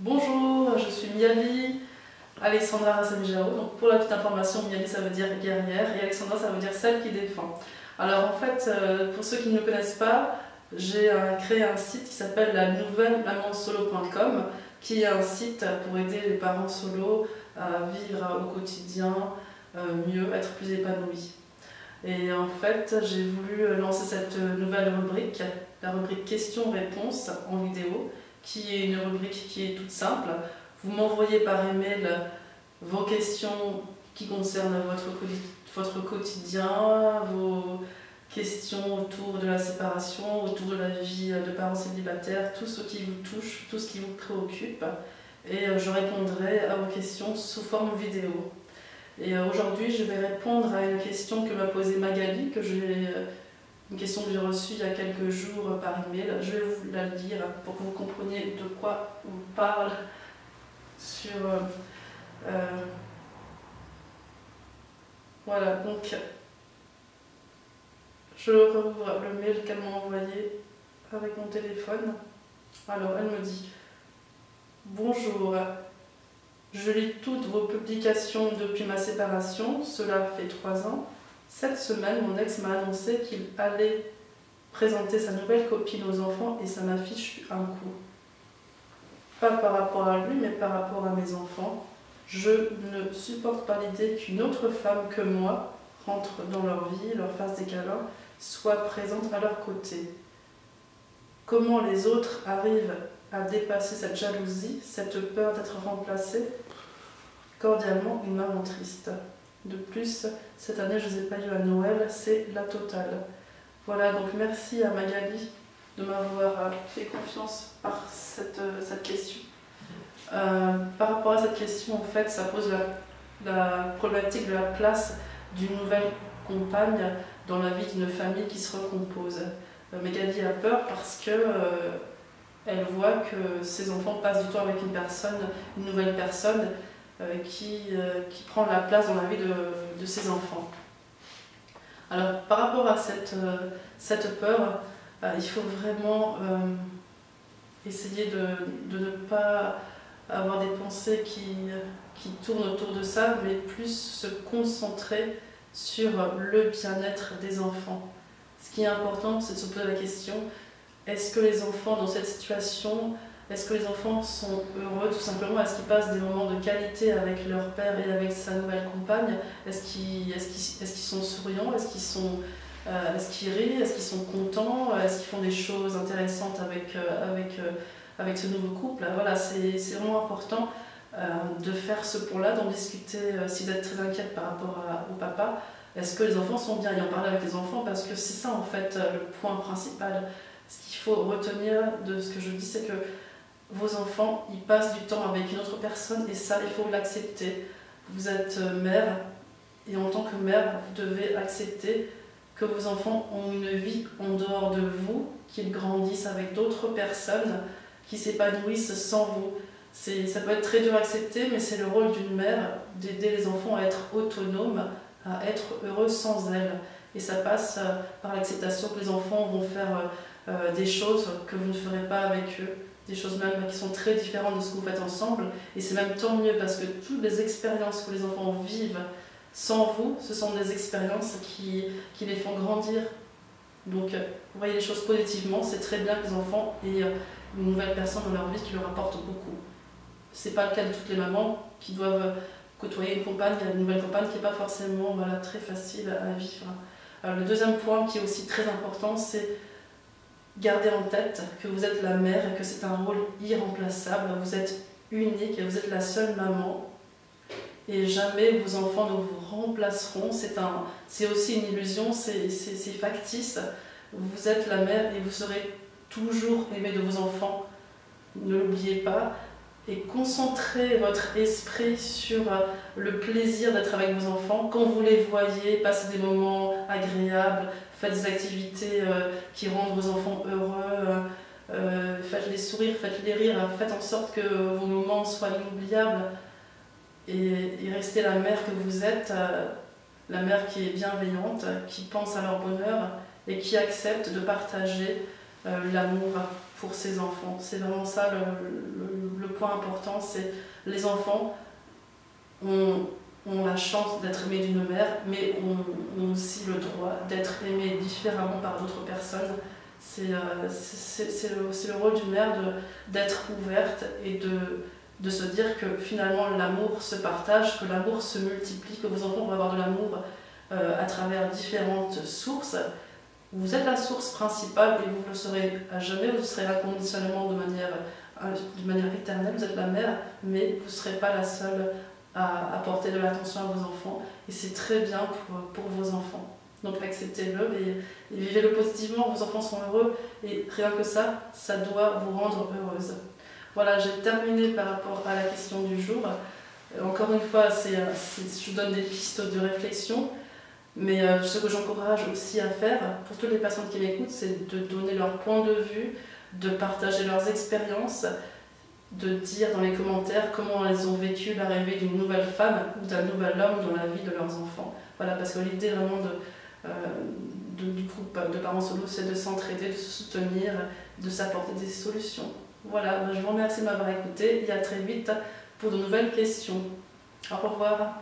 Bonjour, je suis Miali, Alexandra Rassemjao. Donc pour la petite information, Miali ça veut dire guerrière et Alexandra ça veut dire celle qui défend. Alors en fait, pour ceux qui ne me connaissent pas, j'ai créé un site qui s'appelle la nouvelle mamensolo.com, qui est un site pour aider les parents solo à vivre au quotidien mieux, être plus épanouis. Et en fait, j'ai voulu lancer cette nouvelle rubrique, la rubrique questions-réponses en vidéo, qui est une rubrique qui est toute simple. Vous m'envoyez par email vos questions qui concernent votre quotidien, vos questions autour de la séparation, autour de la vie de parents célibataires, tout ce qui vous touche, tout ce qui vous préoccupe. Et je répondrai à vos questions sous forme vidéo. Et aujourd'hui, je vais répondre à une question que m'a posée Magali, une question que j'ai reçue il y a quelques jours par email. Je vais vous la lire pour que vous compreniez de quoi on parle voilà, donc je rouvre le mail qu'elle m'a envoyé avec mon téléphone. Alors, elle me dit « Bonjour, je lis toutes vos publications depuis ma séparation, cela fait 3 ans. Cette semaine, mon ex m'a annoncé qu'il allait présenter sa nouvelle copine aux enfants et ça m'a fichu un coup. Pas par rapport à lui, mais par rapport à mes enfants. Je ne supporte pas l'idée qu'une autre femme que moi rentre dans leur vie, leur fasse des câlins, soit présente à leur côté. Comment les autres arrivent à dépasser cette jalousie, cette peur d'être remplacée? Cordialement, une maman triste. De plus, cette année, je ne les ai pas eu à Noël, c'est la totale. » Voilà, donc merci à Magali de m'avoir fait confiance par cette question. Par rapport à cette question, en fait, ça pose la problématique de la place d'une nouvelle compagne dans la vie d'une famille qui se recompose. Magali a peur parce que elle voit que ses enfants passent du temps avec une nouvelle personne qui prend la place dans la vie de ses enfants. Alors, par rapport à cette peur, il faut vraiment essayer de ne pas avoir des pensées qui tournent autour de ça, mais plus se concentrer sur le bien-être des enfants. Ce qui est important, c'est de se poser la question, est-ce que les enfants dans cette situation, est-ce que les enfants sont heureux tout simplement? Est-ce qu'ils passent des moments de qualité avec leur père et avec sa nouvelle compagne? Est-ce qu'ils sont souriants? Est-ce qu'ils rient? Est-ce qu'ils sont contents? Est-ce qu'ils font des choses intéressantes avec ce nouveau couple? Voilà, c'est vraiment important de faire ce point-là, d'en discuter si vous êtes très inquiète par rapport au papa. Est-ce que les enfants sont bien? Et en parler avec les enfants parce que c'est ça en fait le point principal. Ce qu'il faut retenir de ce que je dis, c'est que vos enfants, ils passent du temps avec une autre personne et ça, il faut l'accepter. Vous êtes mère et en tant que mère, vous devez accepter que vos enfants ont une vie en dehors de vous, qu'ils grandissent avec d'autres personnes, qui s'épanouissent sans vous. Ça peut être très dur à accepter, mais c'est le rôle d'une mère d'aider les enfants à être autonomes, à être heureux sans elles. Et ça passe par l'acceptation que les enfants vont faire des choses que vous ne ferez pas avec eux, des choses même qui sont très différentes de ce que vous faites ensemble. Et c'est même tant mieux parce que toutes les expériences que les enfants vivent sans vous, ce sont des expériences qui les font grandir. Donc, vous voyez les choses positivement, c'est très bien que les enfants aient une nouvelle personne dans leur vie qui leur apporte beaucoup. C'est pas le cas de toutes les mamans qui doivent côtoyer une nouvelle compagne qui n'est pas forcément très facile à vivre. Alors, le deuxième point qui est aussi très important, c'est garder en tête que vous êtes la mère et que c'est un rôle irremplaçable. Vous êtes unique et vous êtes la seule maman. Et jamais vos enfants ne vous remplaceront. C'est aussi une illusion, c'est factice. Vous êtes la mère et vous serez toujours aimée de vos enfants. Ne l'oubliez pas. Et concentrez votre esprit sur le plaisir d'être avec vos enfants. Quand vous les voyez, passez des moments agréables, faites des activités qui rendent vos enfants heureux, faites-les sourire, faites-les rire, faites en sorte que vos moments soient inoubliables. Et restez la mère que vous êtes, la mère qui est bienveillante, qui pense à leur bonheur et qui accepte de partager l'amour pour ses enfants. C'est vraiment ça le le point important, c'est les enfants ont la chance d'être aimés d'une mère, mais ont aussi le droit d'être aimés différemment par d'autres personnes. C'est le rôle d'une mère d'être ouverte et de se dire que finalement l'amour se partage, que l'amour se multiplie, que vos enfants vont avoir de l'amour à travers différentes sources. Vous êtes la source principale et vous le serez à jamais, vous serez inconditionnellement de manière éternelle, vous êtes la mère, mais vous ne serez pas la seule à apporter de l'attention à vos enfants et c'est très bien pour vos enfants. Donc acceptez-le et vivez-le positivement, vos enfants sont heureux et rien que ça doit vous rendre heureuse. Voilà, j'ai terminé par rapport à la question du jour. Encore une fois, je vous donne des pistes de réflexion, mais ce que j'encourage aussi à faire, pour toutes les personnes qui m'écoutent, c'est de donner leur point de vue, de partager leurs expériences, de dire dans les commentaires comment elles ont vécu l'arrivée d'une nouvelle femme ou d'un nouvel homme dans la vie de leurs enfants. Voilà, parce que l'idée vraiment du groupe de parents solo, c'est de s'entraider, de se soutenir, de s'apporter des solutions. Voilà, je vous remercie de m'avoir écouté et à très vite pour de nouvelles questions. Au revoir.